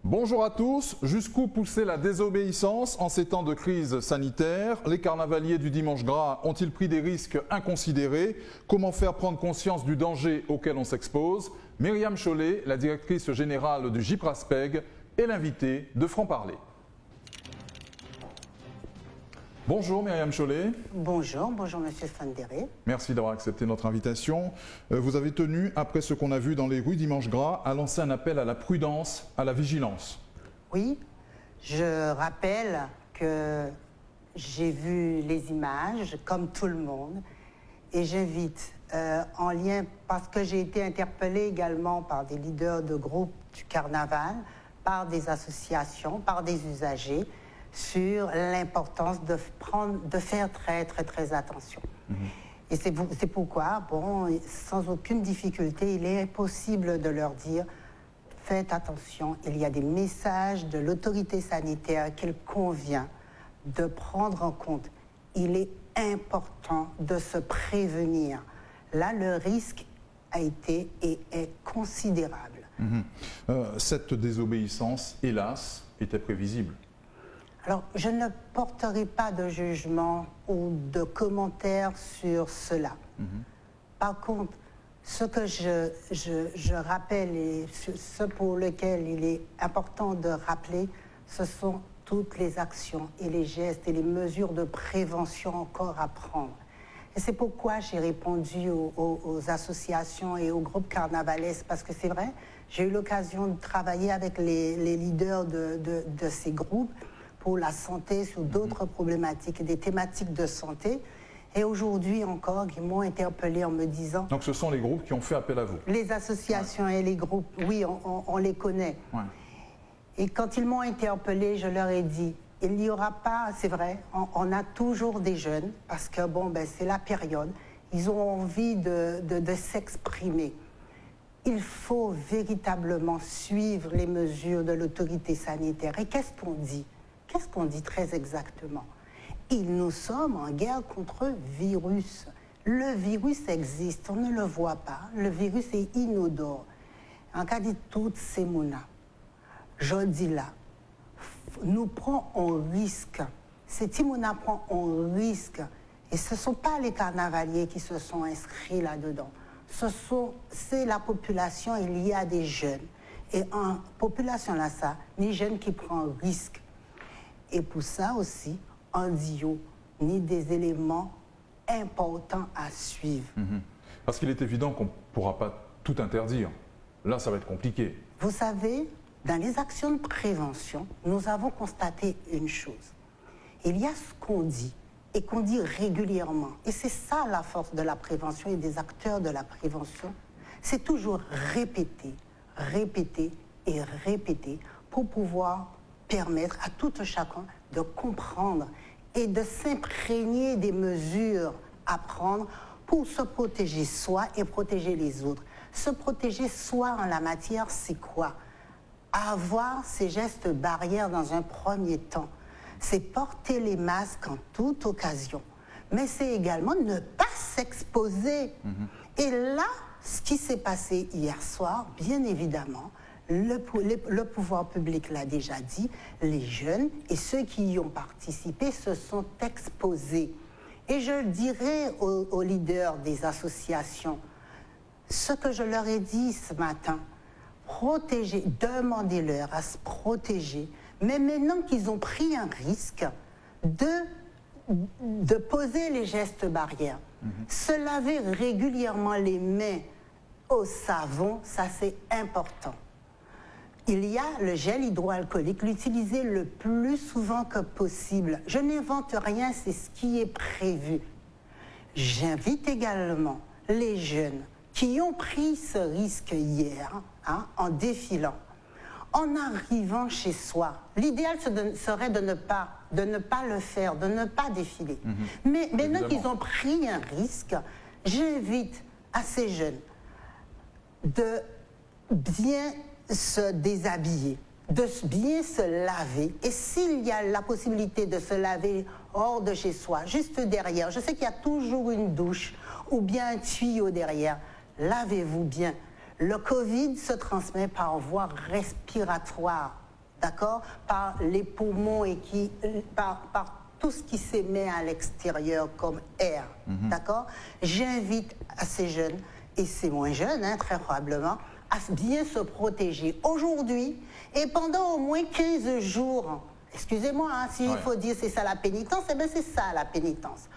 Bonjour à tous. Jusqu'où pousser la désobéissance en ces temps de crise sanitaire? Les carnavaliers du Dimanche Gras ont-ils pris des risques inconsidérés? Comment faire prendre conscience du danger auquel on s'expose? Myriam Chollet, la directrice générale du JIPRASPEG, est l'invitée de Franc-Parler. Bonjour Myriam Chollet. Bonjour Monsieur Fandéré. Merci d'avoir accepté notre invitation. Vous avez tenu, après ce qu'on a vu dans les rues Dimanche Gras, à lancer un appel à la prudence, à la vigilance. Oui, je rappelle que j'ai vu les images, comme tout le monde, et j'invite, en lien, parce que j'ai été interpellée également par des leaders de groupes du carnaval, par des associations, par des usagers, sur l'importance de faire très attention. Et c'est pourquoi, sans aucune difficulté, il est impossible de leur dire « Faites attention, il y a des messages de l'autorité sanitaire qu'il convient de prendre en compte. Il est important de se prévenir. » Là, le risque a été et est considérable. Cette désobéissance, hélas, était prévisible. Alors, je ne porterai pas de jugement ou de commentaires sur cela. Par contre, ce que je rappelle et ce pour lequel il est important de rappeler, ce sont toutes les actions et les gestes et les mesures de prévention encore à prendre. Et c'est pourquoi j'ai répondu aux associations et aux groupes carnavalesques, parce que c'est vrai, j'ai eu l'occasion de travailler avec les leaders de ces groupes pour la santé, sur d'autres problématiques, des thématiques de santé. Et aujourd'hui encore, ils m'ont interpellé en me disant... Donc ce sont les groupes qui ont fait appel à vous? Les associations et les groupes, oui, on les connaît. Ouais. Et quand ils m'ont interpellé, je leur ai dit, il n'y aura pas, c'est vrai, on a toujours des jeunes, parce que c'est la période, ils ont envie de s'exprimer. Il faut véritablement suivre les mesures de l'autorité sanitaire. Et qu'est-ce qu'on dit? Qu'est-ce qu'on dit très exactement? Nous sommes en guerre contre le virus. Le virus existe, on ne le voit pas. Le virus est inodore. En cas de toutes ces mots-là, je dis là, nous prenons un risque. Ces Timona prend un risque. Et ce ne sont pas les carnavaliers qui se sont inscrits là-dedans. C'est la population, il y a des jeunes. Et en population là, ça, les jeunes qui prennent un risque. Et pour ça aussi, on dit ni des éléments importants à suivre. Parce qu'il est évident qu'on ne pourra pas tout interdire. Là, ça va être compliqué. Vous savez, dans les actions de prévention, nous avons constaté une chose. Il y a ce qu'on dit et qu'on dit régulièrement. Et c'est ça la force de la prévention et des acteurs de la prévention. C'est toujours répéter, répéter et répéter pour pouvoir permettre à tout un chacun de comprendre et de s'imprégner des mesures à prendre pour se protéger soi et protéger les autres. Se protéger soi en la matière, c'est quoi? Avoir ces gestes barrières dans un premier temps. C'est porter les masques en toute occasion. Mais c'est également ne pas s'exposer. Et là, ce qui s'est passé hier soir, bien évidemment, le pouvoir public l'a déjà dit, les jeunes et ceux qui y ont participé se sont exposés. Et je dirais aux leaders des associations, ce que je leur ai dit ce matin, protégez, demandez-leur à se protéger, mais maintenant qu'ils ont pris un risque de poser les gestes barrières, se laver régulièrement les mains au savon, ça c'est important. Il y a le gel hydroalcoolique, l'utiliser le plus souvent que possible. Je n'invente rien, c'est ce qui est prévu. J'invite également les jeunes qui ont pris ce risque hier, en défilant, en arrivant chez soi. L'idéal serait de ne pas le faire, de ne pas défiler. Mais maintenant qu'ils ont pris un risque, j'invite à ces jeunes de bien se déshabiller, de bien se laver. Et s'il y a la possibilité de se laver hors de chez soi, juste derrière, je sais qu'il y a toujours une douche ou bien un tuyau derrière, lavez-vous bien. Le Covid se transmet par voie respiratoire. d'accord, par les poumons et par tout ce qui s'émet à l'extérieur comme air, d'accord. J'invite à ces jeunes, et c'est moins jeune, hein, très probablement, à bien se protéger aujourd'hui et pendant au moins 15 jours. Excusez-moi, hein, s'il faut dire c'est ça la pénitence, eh bien c'est ça la pénitence.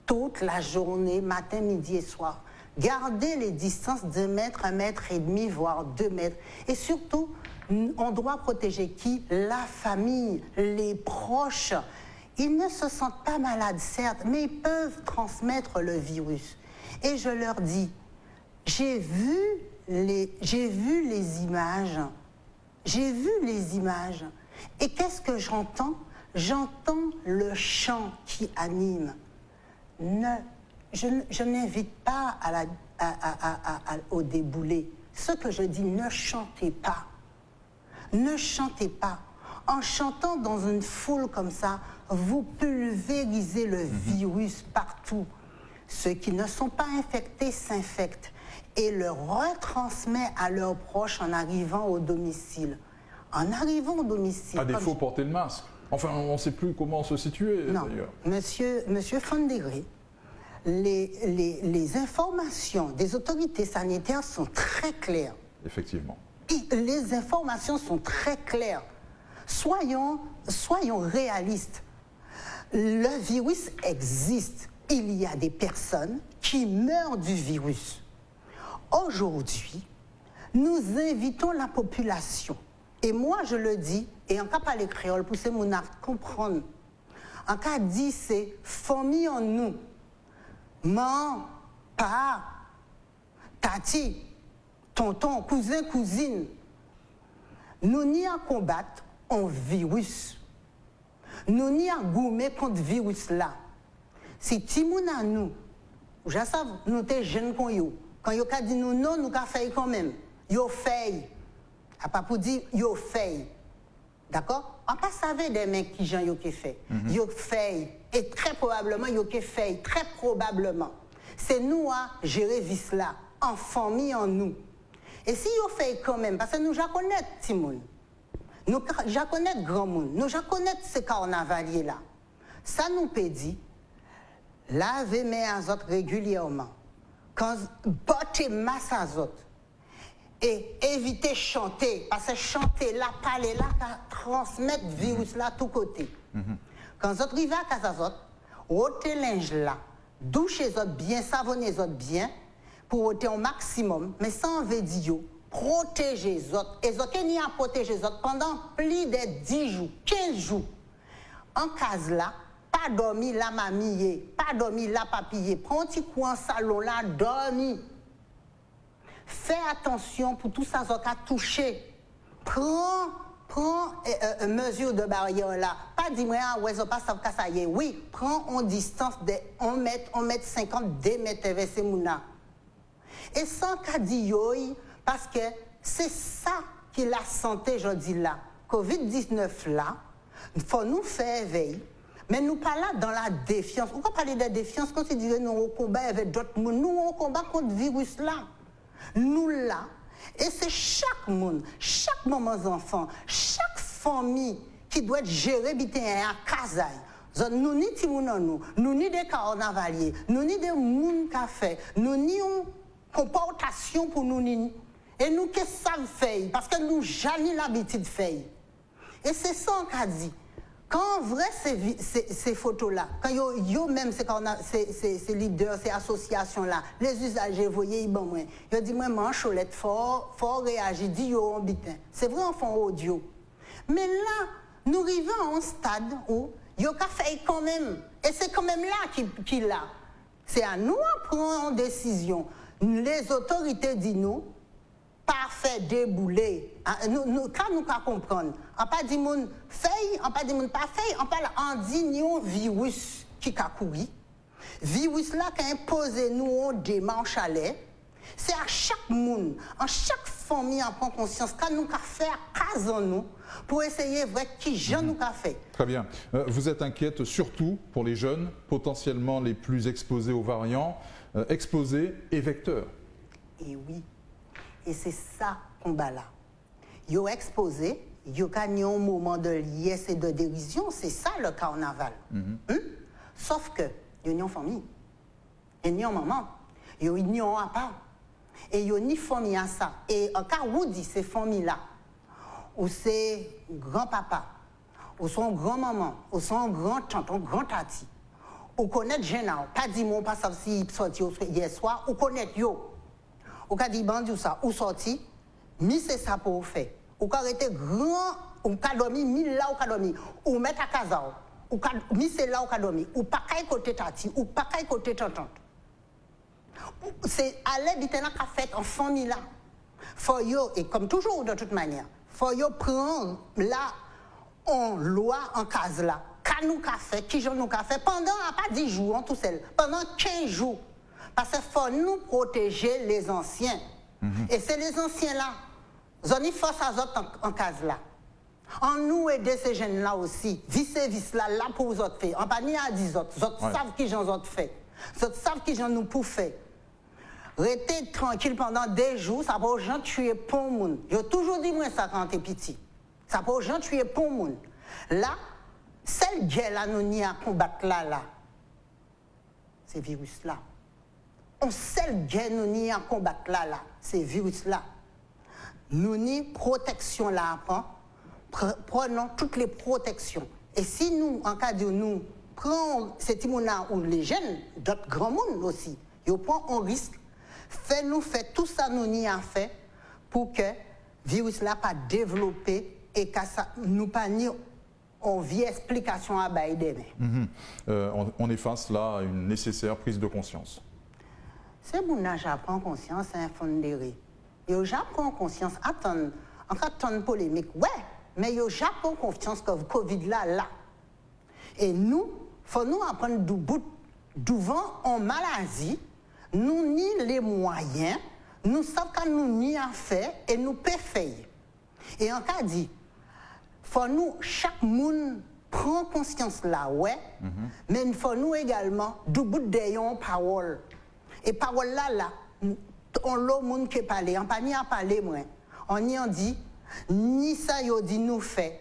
Toute la journée, matin, midi et soir. Gardez les distances d'1 mètre, 1,5 mètre, voire 2 mètres. Et surtout, on doit protéger qui? La famille, les proches. Ils ne se sentent pas malades, certes, mais ils peuvent transmettre le virus. Et je leur dis, j'ai vu les images. J'ai vu les images. Et qu'est-ce que j'entends? J'entends le chant qui anime. Je n'invite pas au déboulé. Ce que je dis, ne chantez pas. Ne chantez pas. En chantant dans une foule comme ça, vous pulvérisez le virus partout. Ceux qui ne sont pas infectés s'infectent et le retransmettent à leurs proches en arrivant au domicile. En arrivant au domicile... À défaut, porter le masque. Enfin, on ne sait plus comment se situer, d'ailleurs. Monsieur Fondegré, les informations des autorités sanitaires sont très claires. Effectivement. Les informations sont très claires. Soyons réalistes. Le virus existe. Il y a des personnes qui meurent du virus. Aujourd'hui, nous invitons la population. Et moi, je le dis, et en cas parler créole, pour ces mon à comprendre. En cas dit, c'est famille en nous. Maman, papa, tati, tonton, cousin, cousine. Nous n'y à combattre un virus. Nous n'y à gommer contre virus là. Si Timoun à nous, je sais, nous sommes jeunes comme yo. Quand yo ka dit nous non, nous ka fait quand même. Yo fait. A pas pour dire yo fait. D'accord? On pas savait des mecs qui gens yo qui fait. Yo fait. Et très probablement yo qui fait. Très probablement. C'est nous à gérer vis là. En famille en nous. Et si yo fait quand même, parce que nous ja connaît Timoun. Nous ja connaît grand monde. Nous ja connaît ces carnavaliers là. Ça nous peut dire lavez mes azotes régulièrement. Quand bottez masse azote. Et évitez chanter, parce que chanter là, parler là, transmettre le virus là, tout côté. Quand vous arrivez à Casazot, ôtez linge là, douchez les autres bien, savonnez les autres bien, pour ôter au maximum, mais sans védio, protégez les autres. Et les autres, n'y a protéger les autres pendant plus de 10 jours, 15 jours. En case là, pas dormir là, mamie, pas dormir là, papillé, prends un petit coin salon là, dormir. Fais attention pour tout ça qui a touché. Prends mesure de barrière là. Pas dis-moi, ah ouais, ça passe ça y est. Oui, prends en distance de 1 mètre, 1,50 mètre, 2 mètres avec ces mouna. Et sans qu'à dire, parce que c'est ça qui est la santé, je dis là. Covid-19 là, il faut nous faire veille. Mais nous pas là dans la défiance. On peut parler de défiance quand tu dis nous au combat avec d'autres monde. Nous on combat contre le virus là. Nous là, et c'est chaque monde, chaque maman enfant, chaque famille qui doit être gérée à Kazaï. Nous ni Timoun nous ni des carnavaliers, nous ni des moun café, nous ni une comportation pour nous ni. Et nous qu'est-ce que ça fait? Parce que nous jamais l'habitude de faire. Et c'est ça qu'on a dit. Quand en vrai ces photos-là, quand yo même ces leaders, ces associations-là, les usagers, vous voyez, ils ont dit, moi, mancholette, fort réagir, dit yo en bitin. C'est vrai, en fond audio. Mais là, nous arrivons à un stade où yo ka fait quand même. Et c'est quand même là qu'il a. C'est à nous de prendre une décision. Les autorités disent nous, parfait déboulé. Quand nous comprendre, on pas dit moun fait, on pas dit moun pas fait, on parle en dit un virus qui a couru. Virus là qui a imposé nous des manches à lait. C'est à chaque monde, en chaque famille en prend conscience quand nous avons fait à casa nous pour essayer vrai qui j'en nous a fait. Très bien. Vous êtes inquiète surtout pour les jeunes, potentiellement les plus exposés aux variants, exposés et vecteurs. Et oui. Et c'est ça combat là. Yo exposé, il y a un moment de liesse et de dérision, c'est ça le carnaval. Sauf que, il y a une famille, il y a une maman, il y a une à part, et il y a une famille à ça. Et en cas où dit ces familles-là, ou c'est grand-papa, ou son grand-maman, ou son grand-tante, ou grand-tati, ou connaître Génard, pas dit mon pas si sorti hier soir, ou connaître yo, ou qu'a dit bandit ça, ou sorti, mais c'est ça pour faire. Ou qu'a été grand, ou qu'a dormi, mille là ou qu'a dormi, ou mettre à casa, ou qu'a mis c'est là ou qu'a dormi, ou pas qu'à côté tati, ou pas qu'à côté tante. C'est à l'aide qu'a fait en famille là. Faut yo, et comme toujours de toute manière, faut yo prendre là, en loi, en case là, qu'a nous qu'a fait, qui j'en nous qu'a fait, pendant pas 10 jours, en tout seul, pendant 15 jours. Parce qu'il faut nous protéger les anciens. Et c'est les anciens là. Zoni force à autres en case là. En nous aider ces jeunes là aussi. Vice là, là pour vous autres faire. En pas ni à 10 autres. Autres savent qui j'en autres fait. Autres savent qui j'en nous pour faire. Restez tranquille pendant des jours, ça va aux gens tuer pour moun. J'ai toujours dit moi ça quand t'es petit. Ça va aux gens tuer pour moun. Là, celle guerre là nous n'y à combattre là. C'est virus là. On seule guerre nous n'y à combattre là. C'est virus là. Nous n'y protection là prenons toutes les protections. Et si nous, en cas de nous, prenons ces timons-là ou les jeunes, d'autres grands mondes aussi, ils prennent un risque, fait tout ça nous n'y a fait pour que le virus là pas développé et que ça nous pas ni en vie explication à Biden. On est face là à une nécessaire prise de conscience. C'est mon âge, j'apprends conscience, c'est un fondéré. Et j'apprends conscience, attends, en cas de polémique, ouais, mais j'apprends confiance que le Covid là. Et nous, il faut nous apprendre devant en maladie, nous ni les moyens, nous savons qu'on nous ni à faire et nous peut faire. Et en cas dit, faut nous, chaque monde prend conscience là, ouais, mais il faut nous également, du bout d'ailleurs, parole. Et parole là, on l'a monde qui parle, on pas ni à parler, moi. On y en dit, ni ça y dit nous fait.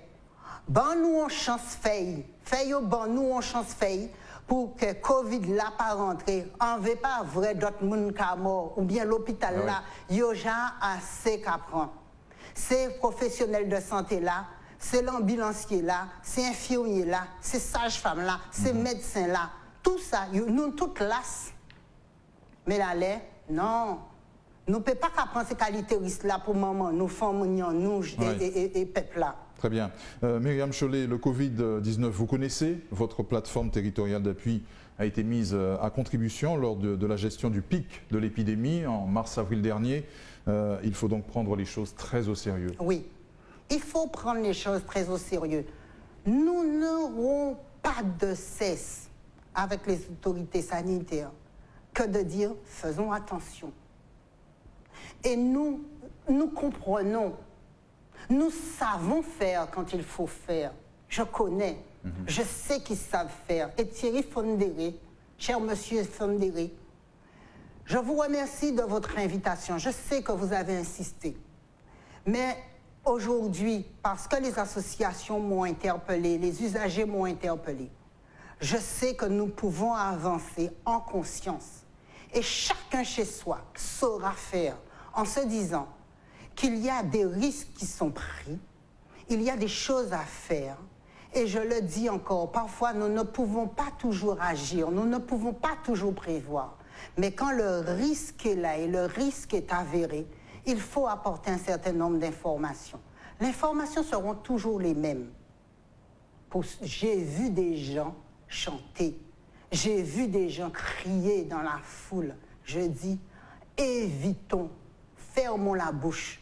Ben nous on chance fait. Fait yo ben nous on chance fait pour que Covid là pas rentrer. On veut pas vrai d'autres monde qui mort ou bien l'hôpital là, yo ja assez qu'à prendre. C'est professionnel de santé là, c'est l'ambulancier là, c'est infirmier là, c'est sage-femme là, c'est médecin là. Tout ça, nous toutes las. Mais là, non. Nous ne pouvons pas prendre ces qualités là pour maman, nous femmes, nous et peuple là. Très bien. Myriam Chollet, le Covid-19, vous connaissez, votre plateforme territoriale d'appui a été mise à contribution lors de la gestion du pic de l'épidémie en mars-avril dernier. Il faut donc prendre les choses très au sérieux. Oui, il faut prendre les choses très au sérieux. Nous n'aurons pas de cesse avec les autorités sanitaires que de dire faisons attention. Et nous comprenons, nous savons faire quand il faut faire. Je connais, je sais qu'ils savent faire. Et Thierry Fondéré, cher monsieur Fondéré, je vous remercie de votre invitation. Je sais que vous avez insisté. Mais aujourd'hui, parce que les associations m'ont interpellé, les usagers m'ont interpellé, je sais que nous pouvons avancer en conscience. Et chacun chez soi saura faire en se disant qu'il y a des risques qui sont pris, il y a des choses à faire. Et je le dis encore, parfois nous ne pouvons pas toujours agir, nous ne pouvons pas toujours prévoir. Mais quand le risque est là et le risque est avéré, il faut apporter un certain nombre d'informations. Les informations seront toujours les mêmes. J'ai vu des gens chanter. J'ai vu des gens crier dans la foule. Je dis, évitons, fermons la bouche.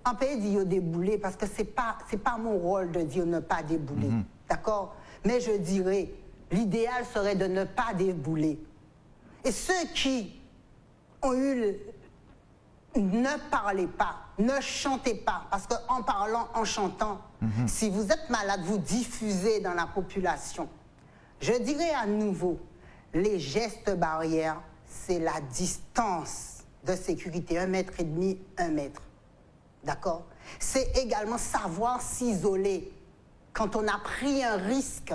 En pays dit débouler parce que c'est pas mon rôle de dire ne pas débouler. D'accord? Mais je dirais, l'idéal serait de ne pas débouler. Et ceux qui ont eu ne parlez pas, ne chantez pas, parce qu'en parlant, en chantant, si vous êtes malade, vous diffusez dans la population. Je dirais à nouveau, les gestes barrières, c'est la distance de sécurité, 1,5 m, 1 mètre. D'accord? C'est également savoir s'isoler quand on a pris un risque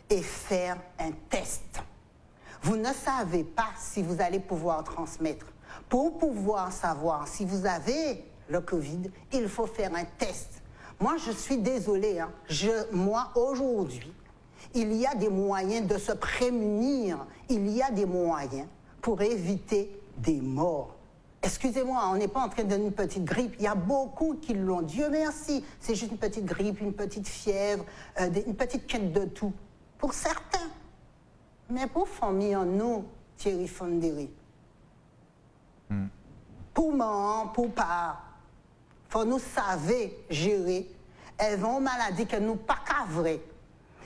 et faire un test. Vous ne savez pas si vous allez pouvoir transmettre. Pour pouvoir savoir si vous avez le Covid, il faut faire un test. Moi, je suis désolée, hein. Moi, aujourd'hui, il y a des moyens de se prémunir. Il y a des moyens pour éviter des morts. Excusez-moi, on n'est pas en train de donner une petite grippe. Il y a beaucoup qui l'ont. Dieu merci. C'est juste une petite grippe, une petite fièvre, une petite quête de tout. Pour certains. Mais pour famille en nous, Thierry Fondéry. Pour moi, pour pas, faut nous savoir gérer. Elles vont maladie que nous pas qu'avrer.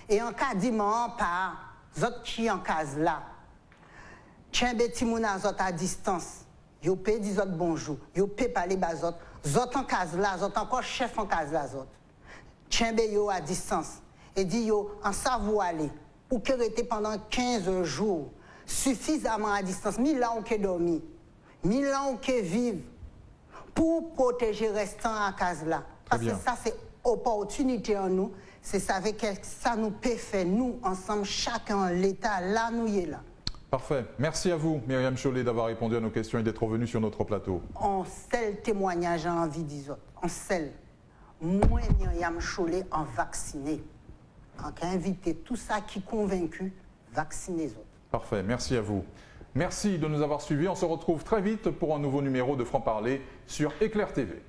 Et en cas d'imment pas, autres qui en case là. Tiens, petit moun à distance. Yo peut dire autres bonjour. Yo peut parler bas autres. Autres en case là, autres encore chef en case là autres. Tiens, yo à distance. Et dit yo en savoir aller. Ou que rester pendant 15 jours. Suffisamment à distance. 1000 ans que dormi. 1000 ans que vivre. Pour protéger restant en case là. Parce que ça c'est opportunité en nous. C'est ça que ça nous peut faire, nous, ensemble, chacun, l'État, là, nous y est là. Parfait. Merci à vous, Myriam Chollet, d'avoir répondu à nos questions et d'être venue sur notre plateau. On sait le témoignage en envie des autres. On sait. Moi, Myriam Chollet, en vacciné. En invité tout ça qui est convaincu, vacciner les autres. Parfait. Merci à vous. Merci de nous avoir suivis. On se retrouve très vite pour un nouveau numéro de Franc Parler sur Éclair TV.